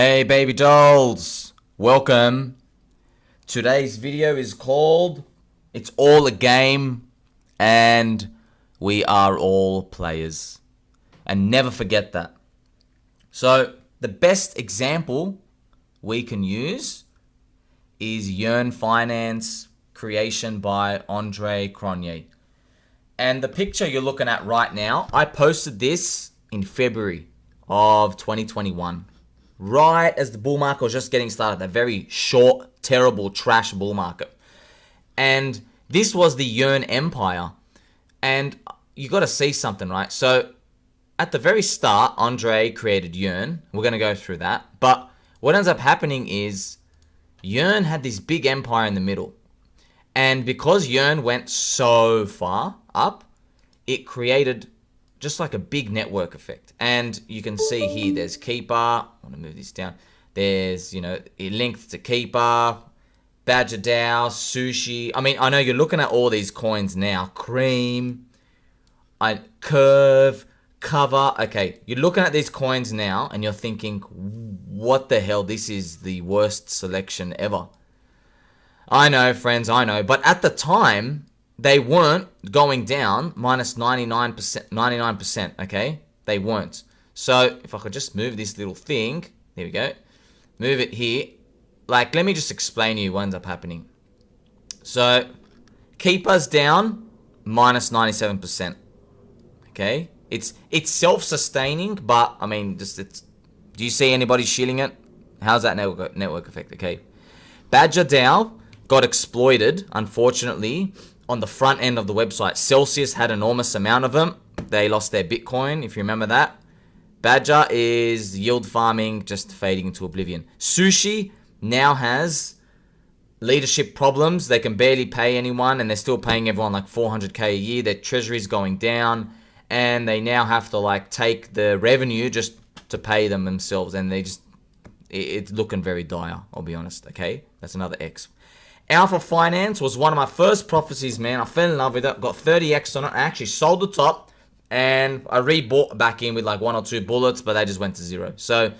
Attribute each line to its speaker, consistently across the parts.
Speaker 1: Hey baby dolls, welcome. Today's video is called It's All a Game and We Are All Players. And never forget that. So the best example we can use is Yearn Finance creation by Andre Cronje. And the picture you're looking at right now, I posted this in February of 2021. Right as the bull market was just getting started, that very short, terrible, trash bull market. And this was the Yearn empire. And you got to see something, right? So at the very start, Andre created Yearn. We're going to go through that. But what ends up happening is Yearn had this big empire in the middle. And because Yearn went so far up, it created just like a big network effect. And you can see here, there's Keeper. I want to move this down. There's, it linked to Keeper, Badger DAO, Sushi. I mean, I know you're looking at all these coins now. Cream, Curve, Cover. Okay, you're looking at these coins now and you're thinking, what the hell? This is the worst selection ever. I know, friends, I know. But at the time, they weren't going down minus 99%, okay? They weren't. So if I could just move this little thing, there we go. Move it here. Like, let me just explain to you what ends up happening. So Keeper's down minus 97%, okay? It's self-sustaining, but I mean, do you see anybody shilling it? How's that network effect, okay? Badger DAO got exploited, unfortunately, on the front end of the website. Celsius had an enormous amount of them. They lost their Bitcoin, if you remember that. Badger is yield farming, just fading into oblivion. Sushi now has leadership problems. They can barely pay anyone, and they're still paying everyone like 400k a year. Their treasury's going down, and they now have to like take the revenue just to pay them themselves, and it's looking very dire, I'll be honest, okay? That's another X. Alpha Finance was one of my first prophecies, man. I fell in love with it. Got 30x on it. I actually sold the top. And I rebought back in with like 1 or 2 bullets. But they just went to zero. So,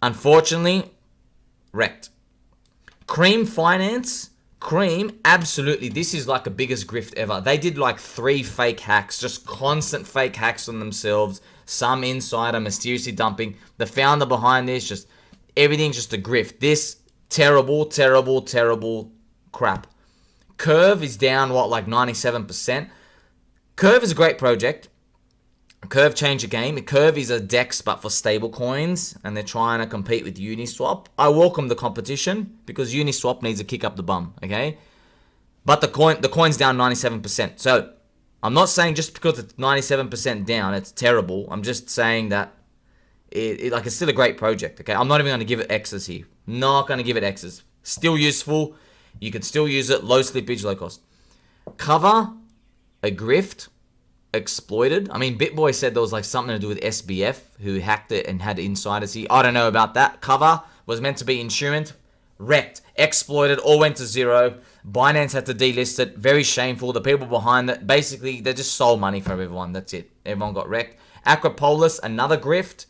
Speaker 1: unfortunately, wrecked. Cream Finance. Cream, absolutely. This is like the biggest grift ever. They did like 3 fake hacks. Just constant fake hacks on themselves. Some insider mysteriously dumping. The founder behind this, just everything's just a grift. This terrible crap. Curve is down, like 97%. Curve is a great project. Curve changed the game. Curve is a DEX, but for stable coins, and they're trying to compete with Uniswap. I welcome the competition, because Uniswap needs to kick up the bum, okay? But the coin's down 97%. So, I'm not saying just because it's 97% down, it's terrible. I'm just saying that it's still a great project, okay? I'm not even going to give it X's here. Not going to give it X's. Still useful. You can still use it. Low slippage, low cost. Cover, a grift, exploited. I mean, BitBoy said there was like something to do with SBF, who hacked it and had insiders here. I don't know about that. Cover was meant to be insurance. Wrecked. Exploited. All went to zero. Binance had to delist it. Very shameful. The people behind it, basically, they just stole money from everyone. That's it. Everyone got wrecked. Acropolis, another grift.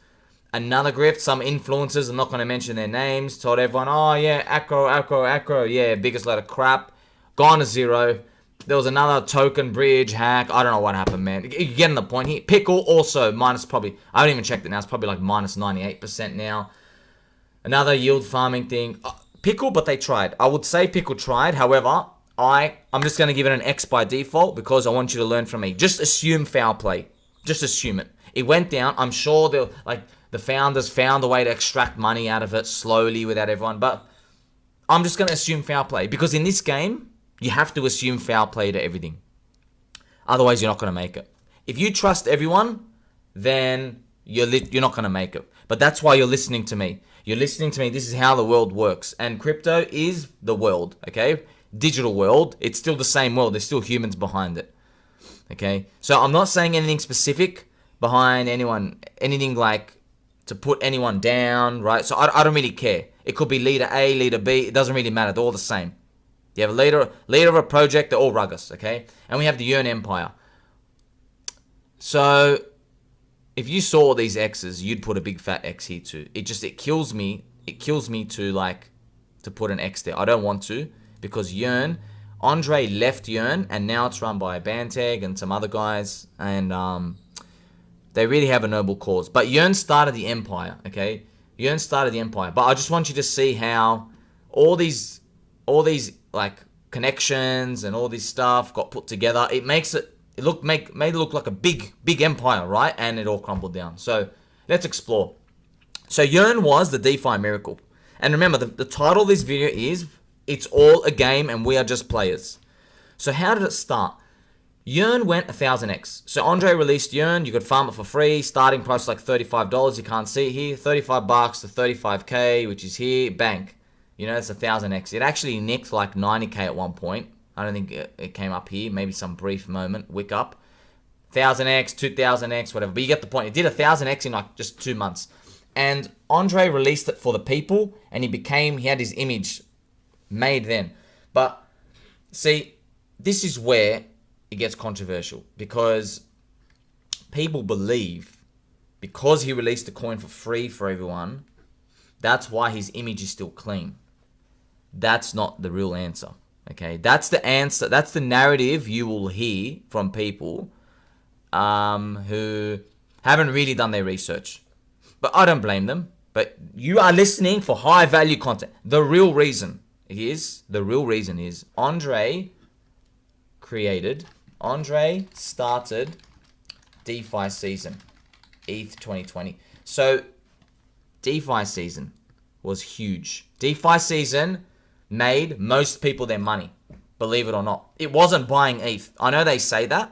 Speaker 1: Some influencers, I'm not going to mention their names, told everyone, oh yeah, Acro, yeah, biggest load of crap. Gone to zero. There was another token bridge hack. I don't know what happened, man. You're getting the point here. Pickle also minus probably, I haven't even checked it now. It's probably like minus 98% now. Another yield farming thing. Pickle, but they tried. I would say Pickle tried. However, I'm just going to give it an X by default because I want you to learn from me. Just assume foul play. Just assume it. It went down. I'm sure the founders found a way to extract money out of it slowly without everyone. But I'm just going to assume foul play. Because in this game, you have to assume foul play to everything. Otherwise, you're not going to make it. If you trust everyone, then you're not going to make it. But that's why you're listening to me. You're listening to me. This is how the world works. And crypto is the world, okay? Digital world. It's still the same world. There's still humans behind it, okay? So I'm not saying anything specific behind anything like to put anyone down, right? So I don't really care. It could be leader A, leader B. It doesn't really matter. They're all the same. You have a leader of a project. They're all ruggers, okay? And we have the Yearn Empire. So if you saw these X's, you'd put a big fat X here too. It kills me. It kills me to put an X there. I don't want to, because Yearn, Andre left Yearn, and now it's run by Banteg and some other guys, and they really have a noble cause. But Yearn started the empire, okay? Yearn started the empire. But I just want you to see how all these like connections and all this stuff got put together. It makes it made it look like a big empire, right? And it all crumbled down. So let's explore. So Yearn was the DeFi miracle. And remember, the title of this video is It's All a Game and We Are Just Players. So how did it start? Yearn went 1000x. So Andre released Yearn. You could farm it for free. Starting price like $35. You can't see it here. 35 bucks to 35k, which is here. Bank. You know, it's 1000x. It actually nicked like 90k at one point. I don't think it came up here. Maybe some brief moment. Wick up. 1000x, 2000x, whatever. But you get the point. It did 1000x in like just 2 months. And Andre released it for the people. And he had his image made then. But see, this is where it gets controversial, because people believe because he released the coin for free for everyone, that's why his image is still clean. That's not the real answer. Okay, that's the answer. That's the narrative you will hear from people who haven't really done their research. But I don't blame them. But you are listening for high value content. The real reason is Andre started DeFi season, ETH 2020. So DeFi season was huge. DeFi season made most people their money, believe it or not. It wasn't buying ETH. I know they say that.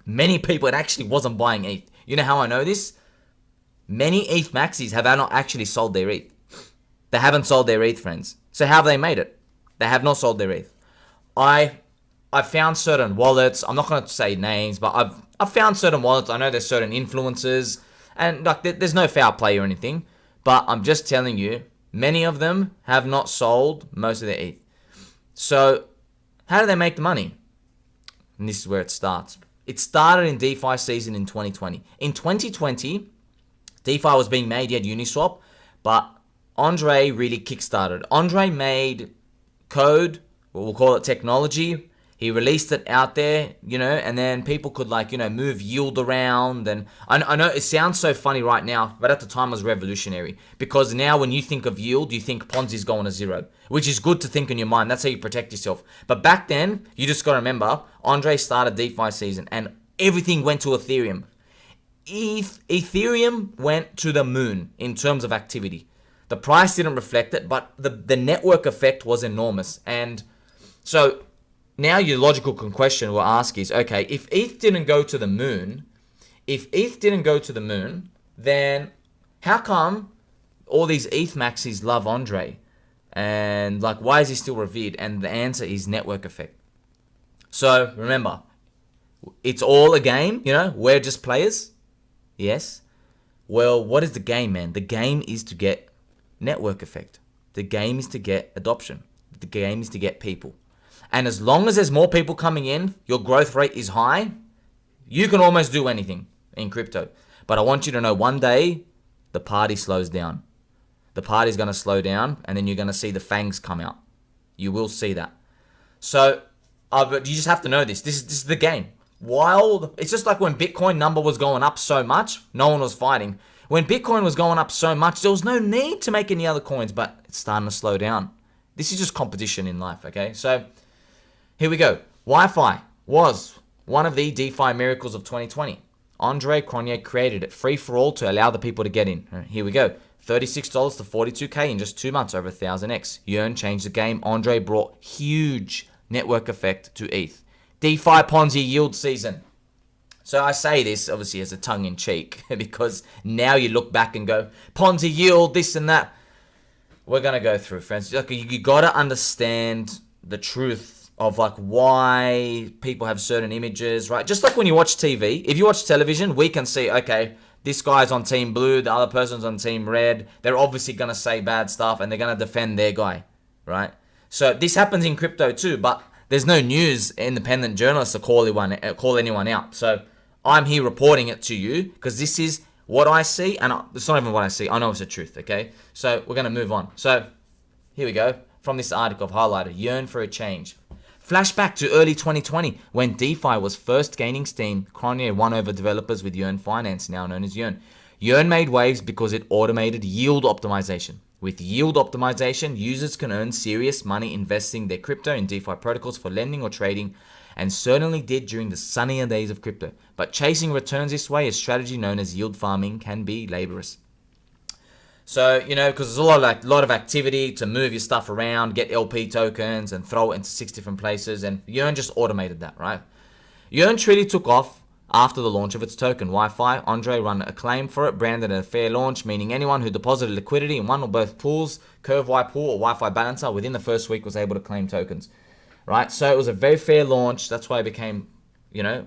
Speaker 1: Many people, it actually wasn't buying ETH. You know how I know this? Many ETH maxis have not actually sold their ETH. They haven't sold their ETH, friends. So how have they made it? They have not sold their ETH. I found certain wallets. I'm not going to say names, but I've found certain wallets. I know there's certain influencers, and like there's no foul play or anything. But I'm just telling you, many of them have not sold most of their ETH. So how do they make the money? And this is where it starts. It started in DeFi season in 2020. In 2020, DeFi was being made. You had Uniswap, but Andre really kickstarted. Andre made code, we'll call it technology. He released it out there, you know, and then people could like, you know, move yield around. And I know it sounds so funny right now, but at the time it was revolutionary, because now when you think of yield, you think Ponzi's going to zero, which is good to think in your mind. That's how you protect yourself. But back then, you just got to remember, Andre started DeFi season and everything went to Ethereum. Ethereum went to the moon in terms of activity. The price didn't reflect it, but the network effect was enormous. And so now your logical question we'll ask is, okay, if ETH didn't go to the moon, then how come all these ETH maxis love Andre? And like, why is he still revered? And the answer is network effect. So remember, it's all a game, you know, we're just players. Yes. Well, what is the game, man? The game is to get network effect. The game is to get adoption. The game is to get people. And as long as there's more people coming in, your growth rate is high, you can almost do anything in crypto. But I want you to know, one day, the party slows down. The party's going to slow down, and then you're going to see the fangs come out. You will see that. So, but you just have to know this. This is the game. It's just like when Bitcoin number was going up so much, no one was fighting. When Bitcoin was going up so much, there was no need to make any other coins, but it's starting to slow down. This is just competition in life, okay? So, here we go. Wi-Fi was one of the DeFi miracles of 2020. Andre Cronje created it free for all to allow the people to get in. Here we go. $36 to $42K in just 2 months, over 1000x. Yearn changed the game. Andre brought huge network effect to ETH. DeFi Ponzi yield season. So I say this obviously as a tongue-in-cheek because now you look back and go, Ponzi yield, this and that. We're going to go through, friends. You got to understand the truth of like why people have certain images, right? Just like when you watch TV. If you watch television, we can see, okay, this guy's on team blue, the other person's on team red. They're obviously going to say bad stuff and they're going to defend their guy, right? So this happens in crypto too, but there's no news independent journalists to call anyone out. So I'm here reporting it to you because this is what I see, and it's not even what I see. I know it's the truth, okay? So we're going to move on. So here we go. From this article I've highlighted, Yearn for a change. Flashback to early 2020 when DeFi was first gaining steam. Kronje won over developers with Yearn Finance, now known as Yearn. Yearn made waves because it automated yield optimization. With yield optimization, users can earn serious money investing their crypto in DeFi protocols for lending or trading, and certainly did during the sunnier days of crypto. But chasing returns this way, a strategy known as yield farming, can be laborious. So, because there's a lot of activity to move your stuff around, get LP tokens, and throw it into 6 different places, and Yearn just automated that, right? Yearn truly took off after the launch of its token, Wi-Fi. Andre ran a claim for it, branded a fair launch, meaning anyone who deposited liquidity in one or both pools, CurveY pool or Wi-Fi balancer, within the first week was able to claim tokens. Right, so it was a very fair launch. That's why it became,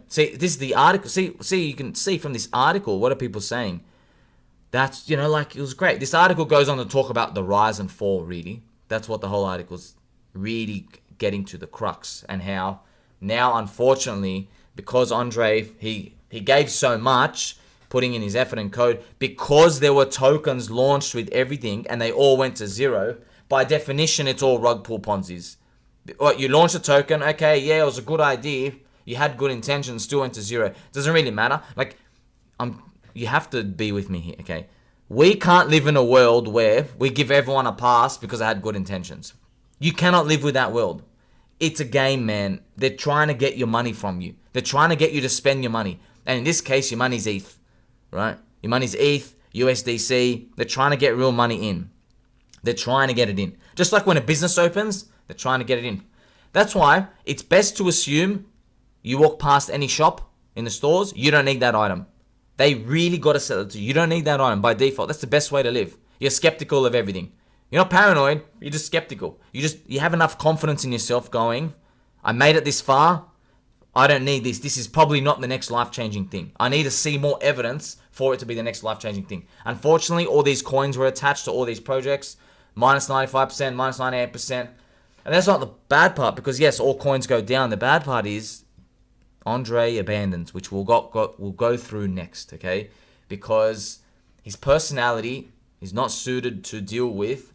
Speaker 1: see, this is the article. See, you can see from this article, what are people saying? That's, it was great. This article goes on to talk about the rise and fall, really. That's what the whole article's really getting to the crux, and how now, unfortunately, because Andre, he gave so much, putting in his effort and code, because there were tokens launched with everything, and they all went to zero, by definition, it's all rug pull Ponzi's. You launched a token, okay, yeah, it was a good idea. You had good intentions, still went to zero. Doesn't really matter. You have to be with me here, okay? We can't live in a world where we give everyone a pass because they had good intentions. You cannot live with that world. It's a game, man. They're trying to get your money from you. They're trying to get you to spend your money. And in this case, your money's ETH, right? Your money's ETH, USDC. They're trying to get real money in. They're trying to get it in. Just like when a business opens, they're trying to get it in. That's why it's best to assume you walk past any shop in the stores, you don't need that item. They really got to sell it to you. You don't need that item by default. That's the best way to live. You're skeptical of everything. You're not paranoid. You're just skeptical. You have enough confidence in yourself going, I made it this far. I don't need this. This is probably not the next life-changing thing. I need to see more evidence for it to be the next life-changing thing. Unfortunately, all these coins were attached to all these projects. Minus 95%, minus 98%. And that's not the bad part, because yes, all coins go down. The bad part is Andre abandons, which we'll go through next, okay? Because his personality is not suited to deal with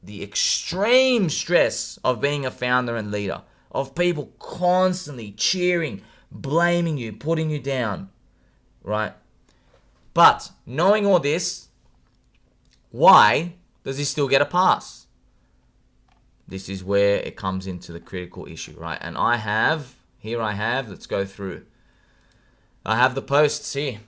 Speaker 1: the extreme stress of being a founder and leader, of people constantly cheering, blaming you, putting you down, right? But knowing all this, why does he still get a pass? This is where it comes into the critical issue, right? And let's go through. I have the posts here.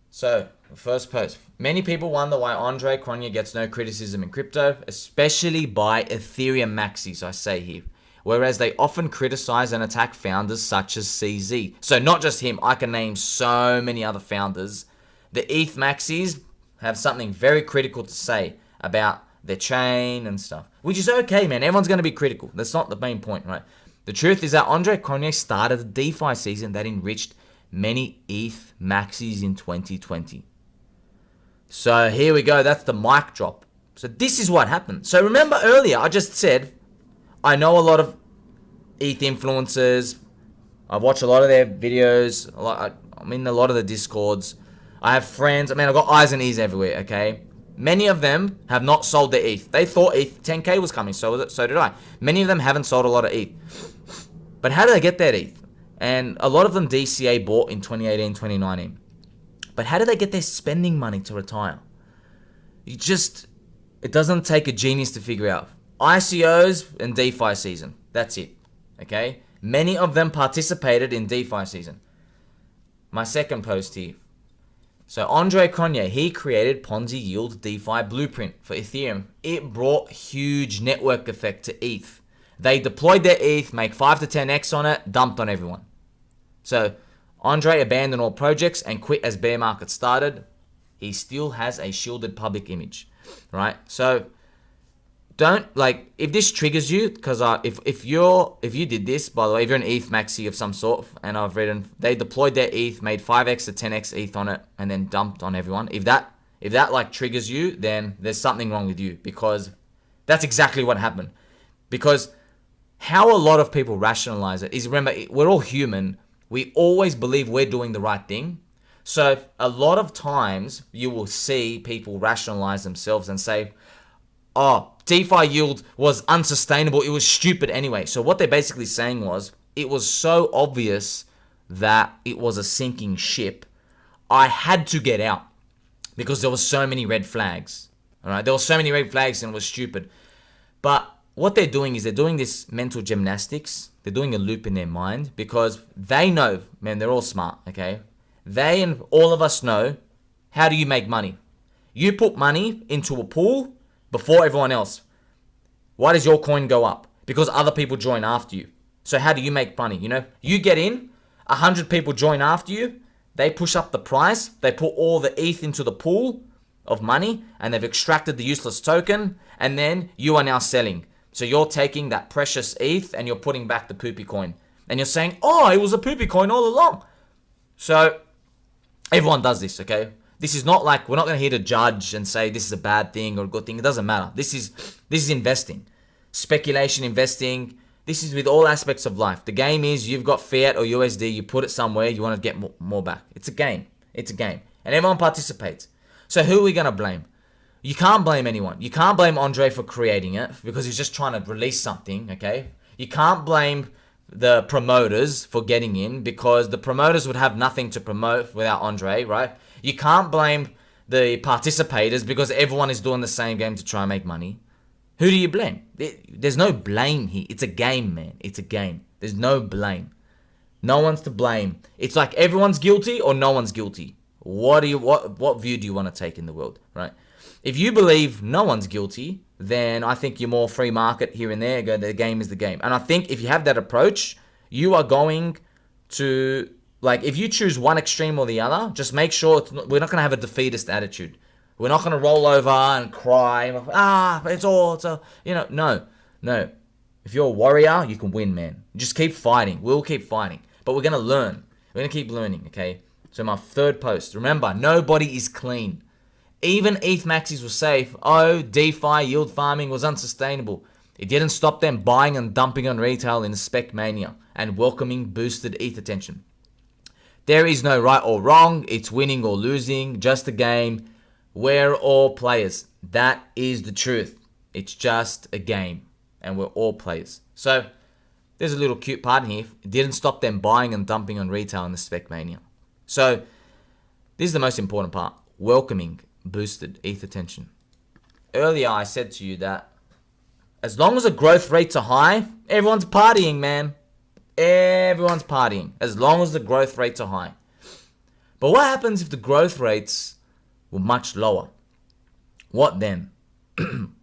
Speaker 1: So, the first post. Many people wonder why Andre Kronje gets no criticism in crypto, especially by Ethereum maxis, I say here. Whereas they often criticize and attack founders such as CZ. So, not just him, I can name so many other founders. The ETH maxis have something very critical to say about their chain and stuff. Which is okay, man. Everyone's going to be critical. That's not the main point, right? The truth is that Andre Kronje started a DeFi season that enriched many ETH maxis in 2020. So here we go. That's the mic drop. So this is what happened. So remember earlier, I just said, I know a lot of ETH influencers. I've watched a lot of their videos. I'm in a lot of the Discords. I have friends. I've got eyes and ears everywhere, okay? Many of them have not sold their ETH. They thought ETH 10K was coming, so did I. Many of them haven't sold a lot of ETH. But how did they get that ETH? And a lot of them DCA bought in 2018, 2019. But how did they get their spending money to retire? It doesn't take a genius to figure out. ICOs and DeFi season. That's it. Okay? Many of them participated in DeFi season. My second post here. So Andre Kronje, he created Ponzi Yield DeFi Blueprint for Ethereum. It brought huge network effect to ETH. They deployed their ETH, make 5 to 10x on it, dumped on everyone. So Andre abandoned all projects and quit as bear market started. He still has a shielded public image, right? So don't, if this triggers you, because if you did this, by the way, if you're an ETH maxi of some sort, and I've written, they deployed their ETH, made 5x to 10x ETH on it, and then dumped on everyone. If that triggers you, then there's something wrong with you, because that's exactly what happened. Because how a lot of people rationalize it is, remember, we're all human. We always believe we're doing the right thing, So a lot of times you will see people rationalize themselves and say, oh, DeFi yield was unsustainable. It was stupid anyway. So what they're basically saying was, it was so obvious that it was a sinking ship. I had to get out because there was so many red flags. All right, there were so many red flags and it was stupid. But what they're doing is they're doing this mental gymnastics. They're doing a loop in their mind because they know, man, they're all smart, okay? They and all of us know, how do you make money? You put money into a pool before everyone else. Why does your coin go up? Because other people join after you. So how do you make money? You know, you get in, 100 people join after you, they push up the price, they put all the ETH into the pool of money, and they've extracted the useless token, and then you are now selling. So you're taking that precious ETH and you're putting back the poopy coin. And you're saying, oh, it was a poopy coin all along. So everyone does this, okay? This is not like, we're not going to here to judge and say this is a bad thing or a good thing. It doesn't matter. This is investing. Speculation investing. This is with all aspects of life. The game is you've got fiat or USD, you put it somewhere, you want to get more back. It's a game. It's a game. And everyone participates. So who are we going to blame? You can't blame anyone. You can't blame Andre for creating it because he's just trying to release something, okay? You can't blame the promoters for getting in because the promoters would have nothing to promote without Andre, right? You can't blame the participators because everyone is doing the same game to try and make money. Who do you blame? There's no blame here. It's a game, man. It's a game. There's no blame. No one's to blame. It's like everyone's guilty or no one's guilty. What view do you want to take in the world, right? If you believe no one's guilty, then I think you're more free market here and there. The game is the game. And I think if you have that approach, you are going to, like, if you choose one extreme or the other, just make sure we're not going to have a defeatist attitude. We're not going to roll over and cry. No. If you're a warrior, you can win, man. Just keep fighting. We'll keep fighting. But we're going to learn. We're going to keep learning, okay? So my third post, remember, nobody is clean. Even ETH maxis were safe. Oh, DeFi yield farming was unsustainable. It didn't stop them buying and dumping on retail in the spec mania and welcoming boosted ETH attention. There is no right or wrong. It's winning or losing, just a game. We're all players. That is the truth. It's just a game and we're all players. So there's a little cute part in here. It didn't stop them buying and dumping on retail in the spec mania. So this is the most important part. Welcoming boosted ETH attention. Earlier I said to you that as long as the growth rates are high, everyone's partying, man. Everyone's partying as long as the growth rates are high. But what happens if the growth rates were much lower? What then?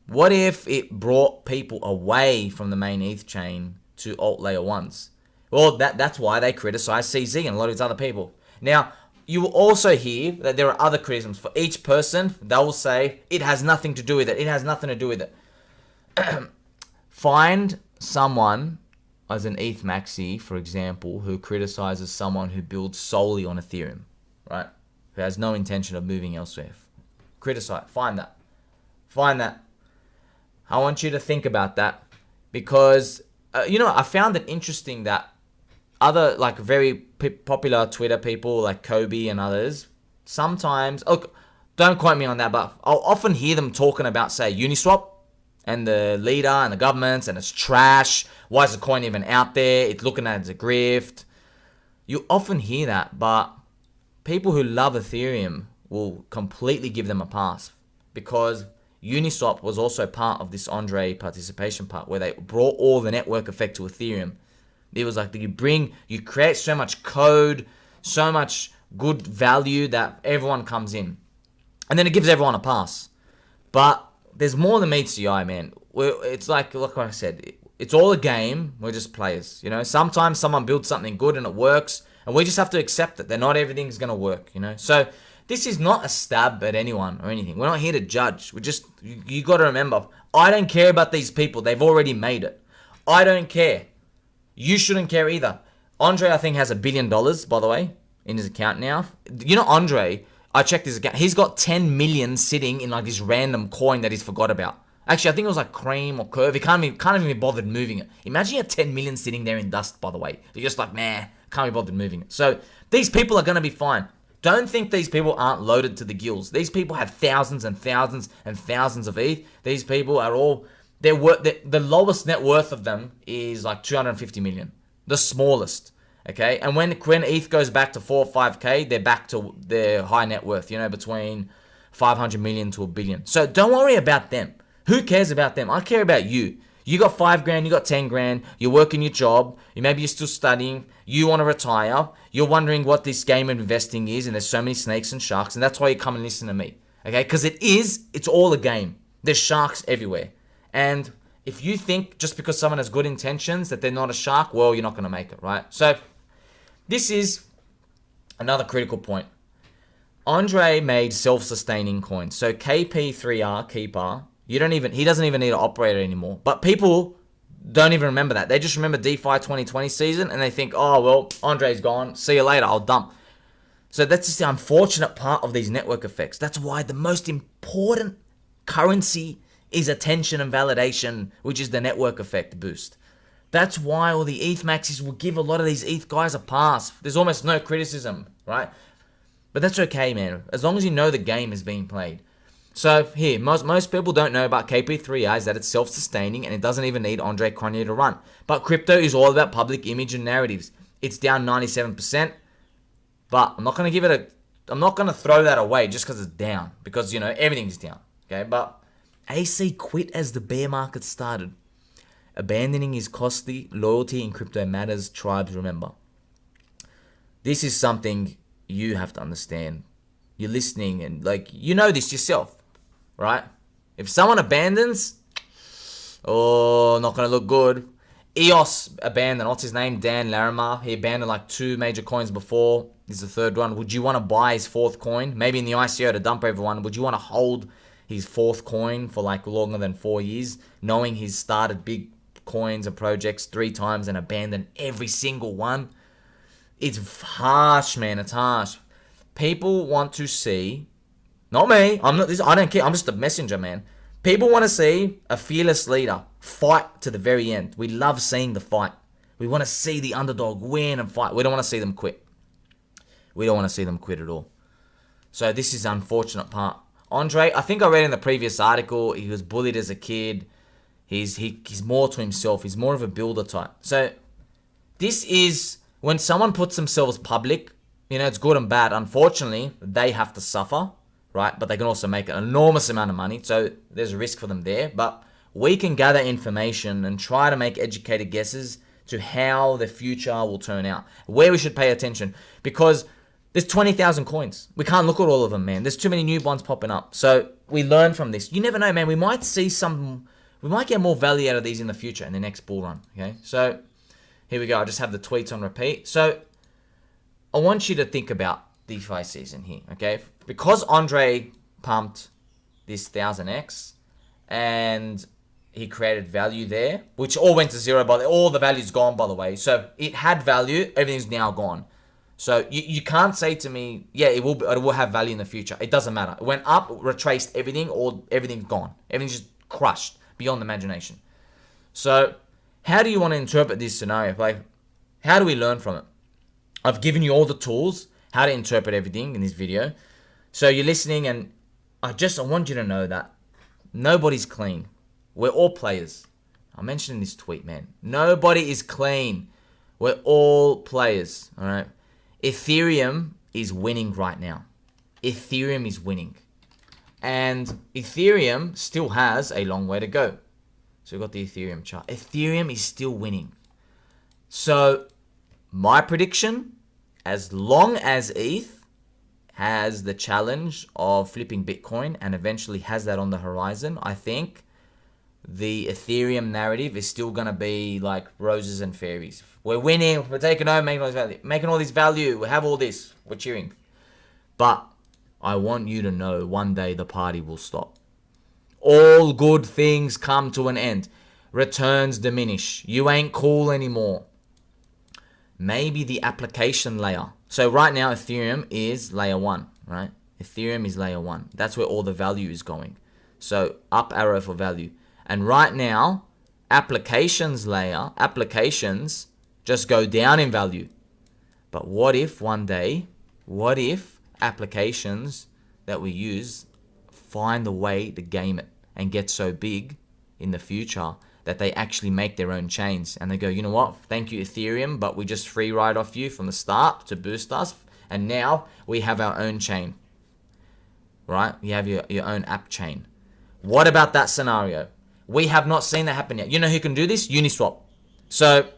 Speaker 1: What if it brought people away from the main ETH chain to alt layer 1s? Well, that's why they criticize CZ and a lot of these other people. Now, you will also hear that there are other criticisms. For each person, they will say, it has nothing to do with it. It has nothing to do with it. Find someone as an ETH maxi, for example, who criticizes someone who builds solely on Ethereum, right? Who has no intention of moving elsewhere. Criticize. Find that. Find that. I want you to think about that because, I found it interesting that other, like, very popular Twitter people like Kobe and others, sometimes, don't quote me on that, but I'll often hear them talking about, say, Uniswap and the leader and the governments and it's trash. Why is the coin even out there? It's looking at it as a grift. You often hear that, but people who love Ethereum will completely give them a pass because Uniswap was also part of this Andre participation part where they brought all the network effect to Ethereum. It was like you create so much code, so much good value that everyone comes in. And then it gives everyone a pass. But there's more than meets the eye, man. It's like I said, it's all a game. We're just players, Sometimes someone builds something good and it works, and we just have to accept it. That not everything's going to work, So this is not a stab at anyone or anything. We're not here to judge. You got to remember, I don't care about these people. They've already made it. I don't care. You shouldn't care either. Andre, I think, has $1 billion, by the way, in his account now. Andre, I checked his account. He's got 10 million sitting in like this random coin that he's forgot about. Actually, I think it was like Cream or Curve. He can't even be bothered moving it. Imagine you have 10 million sitting there in dust, by the way. You're just like, nah, can't be bothered moving it. So these people are going to be fine. Don't think these people aren't loaded to the gills. These people have thousands and thousands and thousands of ETH. These people are all, the lowest net worth of them is like 250 million. The smallest. Okay, and when ETH goes back to 4 or 5k, they're back to their high net worth, you know, between 500 million to a billion. So don't worry about them. Who cares about them? I care about you. You got 5 grand, you got 10 grand, you're working your job, maybe you're still studying, you want to retire, you're wondering what this game of investing is, and there's so many snakes and sharks, and that's why you come and listen to me. Okay, because it's all a game. There's sharks everywhere. And if you think just because someone has good intentions that they're not a shark, well, you're not going to make it, right? So this is another critical point. Andre made self-sustaining coins. So KP3R, Keeper, he doesn't even need an operator anymore. But people don't even remember that. They just remember DeFi 2020 season and they think, oh, well, Andre's gone. See you later. I'll dump. So that's just the unfortunate part of these network effects. That's why the most important currency is attention and validation, which is the network effect boost. That's why all the ETH maxis will give a lot of these ETH guys a pass. There's almost no criticism, right? But that's okay, man. As long as you know the game is being played. So here, most people don't know about KP3R is that it's self-sustaining and it doesn't even need Andre Cronje to run. But crypto is all about public image and narratives. It's down 97%. But I'm not going to throw that away just because it's down. Because, you know, everything's down. Okay, but AC quit as the bear market started. Abandoning is costly. Loyalty in crypto matters. Tribes remember. This is something you have to understand. You're listening and like you know this yourself, right? If someone abandons, oh, not gonna look good. EOS abandoned. What's his name? Dan Larimer. He abandoned like 2 major coins before. This is the 3rd one. Would you want to buy his 4th coin? Maybe in the ICO to dump everyone. Would you want to hold his 4th coin for like longer than 4 years, knowing he's started big coins and projects 3 times and abandoned every single one? It's harsh, man. It's harsh. People want to see, not me. I don't care. I'm just a messenger, man. People want to see a fearless leader fight to the very end. We love seeing the fight. We want to see the underdog win and fight. We don't want to see them quit. We don't want to see them quit at all. So this is the unfortunate part. Andre, I think I read in the previous article, he was bullied as a kid. He's more to himself. He's more of a builder type. So this is when someone puts themselves public. You know, it's good and bad. Unfortunately, they have to suffer, right? But they can also make an enormous amount of money. So there's a risk for them there. But we can gather information and try to make educated guesses to how the future will turn out. Where we should pay attention. Because there's 20,000 coins. We can't look at all of them, man. There's too many new ones popping up. So we learn from this. You never know, man. We might get more value out of these in the future in the next bull run. Okay, so here we go. I just have the tweets on repeat. So I want you to think about DeFi season here, okay? Because Andre pumped this 1000x and he created value there, which all went to zero, but all the value's gone, by the way. So it had value, everything's now gone. So you can't say to me, yeah, it will have value in the future. It doesn't matter. It went up, retraced everything, or everything's gone. Everything's just crushed beyond imagination. So how do you want to interpret this scenario? Like, how do we learn from it? I've given you all the tools, how to interpret everything in this video. So you're listening and I want you to know that nobody's clean. We're all players. I mentioned in this tweet, man. Nobody is clean. We're all players, all right? Ethereum is winning right now. Ethereum is winning. And Ethereum still has a long way to go. So we've got the Ethereum chart. Ethereum is still winning. So my prediction, as long as ETH has the challenge of flipping Bitcoin and eventually has that on the horizon, I think the Ethereum narrative is still going to be like roses and fairies. We're winning, we're taking over, making all this value, we have all this, we're cheering. But I want you to know one day the party will stop. All good things come to an end. Returns diminish. You ain't cool anymore. Maybe the application layer. So right now Ethereum is layer 1, right? Ethereum is layer 1. That's where all the value is going. So up arrow for value. And right now, applications layer, applications just go down in value. But what if one day, what if applications that we use find a way to game it and get so big in the future that they actually make their own chains. And they go, you know what? Thank you, Ethereum, but we just free ride off you from the start to boost us. And now we have our own chain, right? You have your own app chain. What about that scenario? We have not seen that happen yet. You know who can do this? Uniswap. So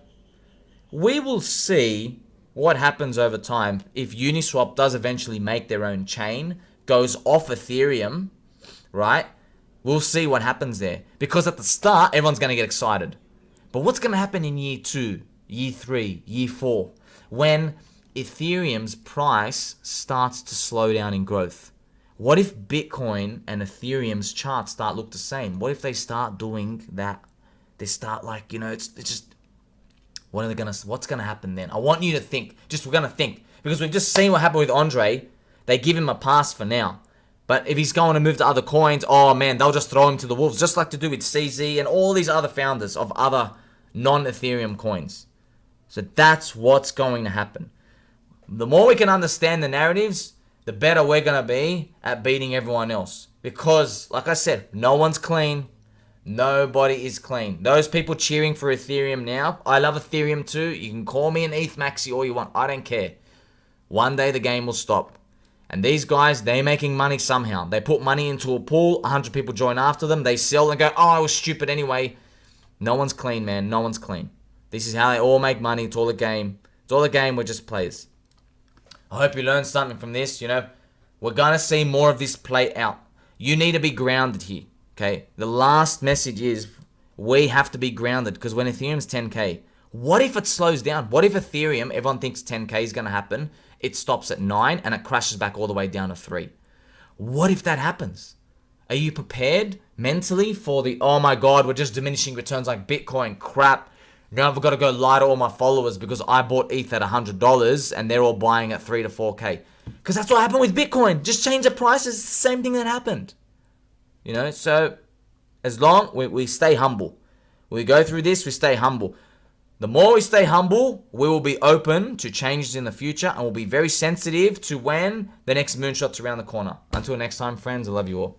Speaker 1: we will see what happens over time if Uniswap does eventually make their own chain, goes off Ethereum, right? We'll see what happens there. Because at the start, everyone's going to get excited. But what's going to happen in year 2, year 3, year 4, when Ethereum's price starts to slow down in growth? What if Bitcoin and Ethereum's charts start look the same? What if they start doing that? They start like, you know, it's just, what's gonna happen then? I want you to think. We're gonna think. Because we've just seen what happened with Andre. They give him a pass for now. But if he's going to move to other coins, oh man, they'll just throw him to the wolves. Just like to do with CZ and all these other founders of other non-Ethereum coins. So that's what's going to happen. The more we can understand the narratives, the better we're going to be at beating everyone else. Because, like I said, no one's clean. Nobody is clean. Those people cheering for Ethereum now, I love Ethereum too. You can call me an ETH maxi all you want. I don't care. One day the game will stop. And these guys, they're making money somehow. They put money into a pool, 100 people join after them, they sell and go, oh, I was stupid anyway. No one's clean, man. No one's clean. This is how they all make money. It's all a game. It's all a game. We're just players. I hope you learned something from this. You know, we're going to see more of this play out. You need to be grounded here, okay? The last message is we have to be grounded because when Ethereum's 10K, what if it slows down? What if Ethereum, everyone thinks 10K is going to happen, it stops at 9 and it crashes back all the way down to 3? What if that happens? Are you prepared mentally for the, oh my God, we're just diminishing returns like Bitcoin, crap. Now I've got to go lie to all my followers because I bought ETH at $100 and they're all buying at 3 to 4K. Because that's what happened with Bitcoin. Just change the prices, it's the same thing that happened. You know, so as long we stay humble. We go through this, we stay humble. The more we stay humble, we will be open to changes in the future and we'll be very sensitive to when the next moonshot's around the corner. Until next time, friends, I love you all.